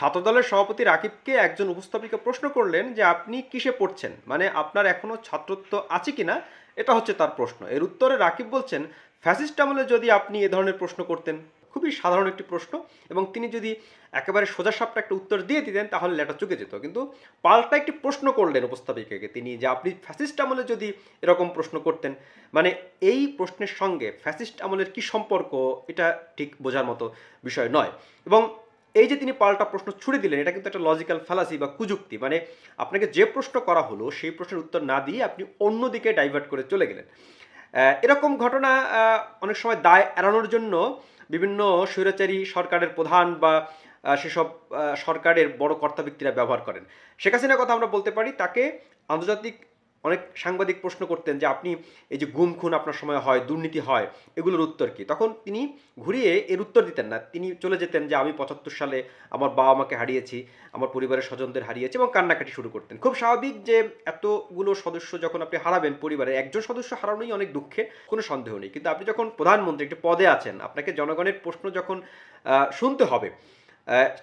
ছাত্রদলের সভাপতি রাকিবকে একজন উপস্থাপিকা প্রশ্ন করলেন যে আপনি কিসে পড়ছেন, মানে আপনার এখনো ছাত্রত্ব আছে কিনা, এটা হচ্ছে তার প্রশ্ন। এর উত্তরে রাকিব বলছেন, ফ্যাসিস্ট আমলে যদি আপনি এ ধরনের প্রশ্ন করতেন। খুবই সাধারণ একটি প্রশ্ন, এবং তিনি যদি একেবারে সোজাসাপটা একটা উত্তর দিয়ে দিতেন তাহলে লেটা চুকে যেত, কিন্তু পাল্টা একটি প্রশ্ন করলেন উপস্থাপিকাকে তিনি, যে আপনি ফ্যাসিস্ট আমলে যদি এরকম প্রশ্ন করতেন। মানে এই প্রশ্নের সঙ্গে ফ্যাসিস্ট আমলের কি সম্পর্ক, এটা ঠিক বোঝার মতো বিষয় নয়। এবং এই যে তিনি পাল্টা প্রশ্ন ছুড়ে দিলেন, এটা কিন্তু একটা লজিক্যাল ফ্যালাসি বা কুযুক্তি। মানে আপনাকে যে প্রশ্ন করা হলো সেই প্রশ্নের উত্তর না দিয়ে আপনি অন্যদিকে ডাইভার্ট করে চলে গেলেন। এরকম ঘটনা অনেক সময় দায় এড়ানোর জন্য বিভিন্ন স্বৈরাচারী সরকারের প্রধান বা সেসব সরকারের বড় কর্তা ব্যক্তিরা ব্যবহার করেন। শেখ হাসিনার কথা আমরা বলতে পারি, তাকে আন্তর্জাতিক অনেক সাংবাদিক প্রশ্ন করতেন যে আপনি এই যে গুম খুন আপনার সময় হয়, দুর্নীতি হয়, এগুলোর উত্তর কি? তখন তিনি ঘুরিয়ে এর উত্তর দিতেন না, তিনি চলে যেতেন যে আমি ৭৫ সালে আমার বাবা মাকে হারিয়েছি, আমার পরিবারের স্বজনদের হারিয়েছি, এবং কান্নাকাটি শুরু করতেন। খুব স্বাভাবিক যে এতগুলো সদস্য যখন আপনি হারাবেন, পরিবারে একজন সদস্য হারানোই অনেক দুঃখের, কোনো সন্দেহ নেই। কিন্তু আপনি যখন প্রধানমন্ত্রী একটি পদে আছেন, আপনাকে জনগণের প্রশ্ন যখন শুনতে হবে,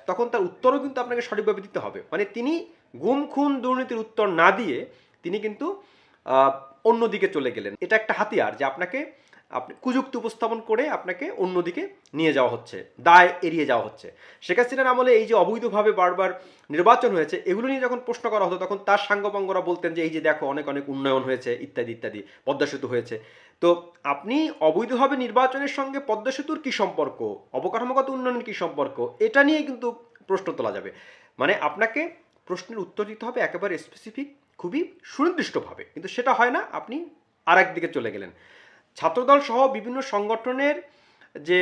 তখন তার উত্তরও কিন্তু আপনাকে সঠিকভাবে দিতে হবে। মানে তিনি গুম খুন দুর্নীতির উত্তর না দিয়ে তিনি কিন্তু অন্যদিকে চলে গেলেন। এটা একটা হাতিয়ার যে আপনাকে আপনি কুযুক্তি উপস্থাপন করে আপনাকে অন্যদিকে নিয়ে যাওয়া হচ্ছে, দায় এড়িয়ে যাওয়া হচ্ছে। শেখ হাসিনার আমলে এই যে অবৈধভাবে বারবার নির্বাচন হয়েছে, এগুলো নিয়ে যখন প্রশ্ন করা হতো তখন তার সাঙ্গপাঙ্গরা বলতেন যে এই যে দেখো অনেক অনেক উন্নয়ন হয়েছে, ইত্যাদি ইত্যাদি, পদ্মা সেতু হয়েছে। তো আপনি অবৈধভাবে নির্বাচনের সঙ্গে পদ্মা সেতুর কী সম্পর্ক, অবকাঠামোগত উন্নয়নের কী সম্পর্ক, এটা নিয়ে কিন্তু প্রশ্ন তোলা যাবে। মানে আপনাকে প্রশ্নের উত্তর দিতে হবে একেবারে স্পেসিফিক, খুবই সুনির্দিষ্টভাবে, কিন্তু সেটা হয় না, আপনি আর একদিকে চলে গেলেন। ছাত্রদল সহ বিভিন্ন সংগঠনের যে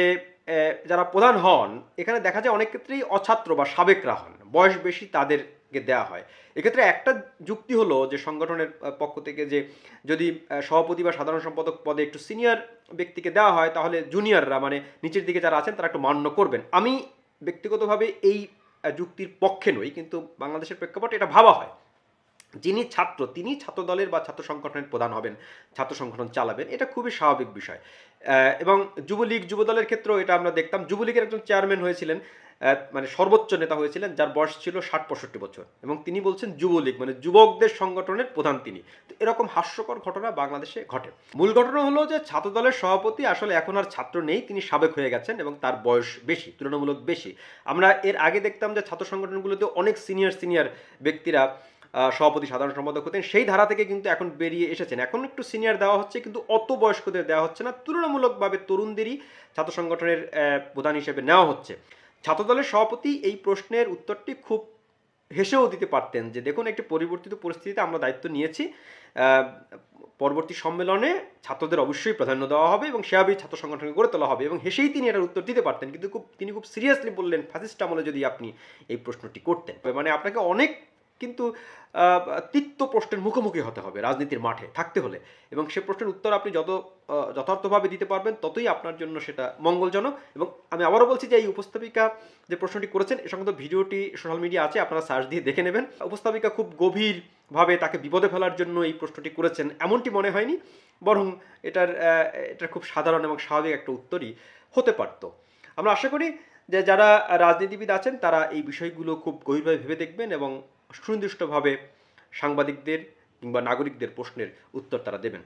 যারা প্রধান হন, এখানে দেখা যায় অনেক ক্ষেত্রেই অছাত্র বা সাবেকরা হন, বয়স বেশি তাদেরকে দেয়া হয়। এক্ষেত্রে একটা যুক্তি হলো যে সংগঠনের পক্ষ থেকে যে যদি সভাপতি বা সাধারণ সম্পাদক পদে একটু সিনিয়র ব্যক্তিকে দেওয়া হয়, তাহলে জুনিয়ররা মানে নিচের দিকে যারা আছেন তারা একটু মান্য করবেন। আমি ব্যক্তিগতভাবে এই যুক্তির পক্ষে নই, কিন্তু বাংলাদেশের প্রেক্ষাপটে এটা ভাবা হয়। যিনি ছাত্র তিনি ছাত্র দলের বা ছাত্র সংগঠনের প্রধান হবেন, ছাত্র সংগঠন চালাবেন, এটা খুবই স্বাভাবিক বিষয়। এবং যুবলীগ যুবদলের ক্ষেত্রেও এটা আমরা দেখতাম। যুবলীগের একজন চেয়ারম্যান হয়েছিলেন, মানে সর্বোচ্চ নেতা হয়েছিলেন, যার বয়স ছিল ৬০-৬৫ বছর, এবং তিনি বলছেন যুবলীগ মানে যুবকদের সংগঠনের প্রধান তিনি। তো এরকম হাস্যকর ঘটনা বাংলাদেশে ঘটে। মূল ঘটনা হলো যে ছাত্রদলের সভাপতি আসলে এখন আর ছাত্র নেই, তিনি সাবেক হয়ে গেছেন এবং তার বয়স বেশি, তুলনামূলক বেশি। আমরা এর আগে দেখতাম যে ছাত্র সংগঠনগুলোতে অনেক সিনিয়র সিনিয়র ব্যক্তিরা সভাপতি সাধারণ সম্পাদক হতেন, সেই ধারা থেকে কিন্তু এখন বেরিয়ে এসেছেন। এখন একটু সিনিয়র দেওয়া হচ্ছে, কিন্তু অত বয়স্কদের দেওয়া হচ্ছে না, তুলনামূলকভাবে তরুণদেরই ছাত্র সংগঠনের প্রধান হিসেবে নেওয়া হচ্ছে। ছাত্রদলের সভাপতি এই প্রশ্নের উত্তরটি খুব হেসেও দিতে পারতেন যে দেখুন, একটি পরিবর্তিত পরিস্থিতিতে আমরা দায়িত্ব নিয়েছি, পরবর্তী সম্মেলনে ছাত্রদের অবশ্যই প্রাধান্য দেওয়া হবে এবং সেভাবেই ছাত্র সংগঠনকে গড়ে তোলা হবে, এবং হেসেই তিনি এটার উত্তর দিতে পারতেন। কিন্তু তিনি খুব সিরিয়াসলি বললেন, ফ্যাসিস্ট আমলে যদি আপনি এই প্রশ্নটি করতেন, মানে আপনাকে অনেক কিন্তু তিক্ত প্রশ্নের মুখোমুখি হতে হবে রাজনীতির মাঠে থাকতে হলে, এবং সে প্রশ্নের উত্তর আপনি যত যথার্থভাবে দিতে পারবেন ততই আপনার জন্য সেটা মঙ্গলজনক। এবং আমি আবারও বলছি যে এই উপস্থাপিকা যে প্রশ্নটি করেছেন এ সংক্রান্ত ভিডিওটি সোশ্যাল মিডিয়া আছে, আপনারা সার্চ দিয়ে দেখে নেবেন। উপস্থাপিকা খুব গভীরভাবে তাকে বিপদে ফেলার জন্য এই প্রশ্নটি করেছেন এমনটি মনে হয়নি, বরং এটার খুব সাধারণ এবং স্বাভাবিক একটা উত্তরই হতে পারত। আমরা আশা করি যে যারা রাজনীতিবিদ আছেন তারা এই বিষয়গুলো খুব গভীরভাবে ভেবে দেখবেন এবং সুনির্দিষ্টভাবে সাংবাদিকদের কিংবা নাগরিকদের প্রশ্নের উত্তর তারা দেবেন।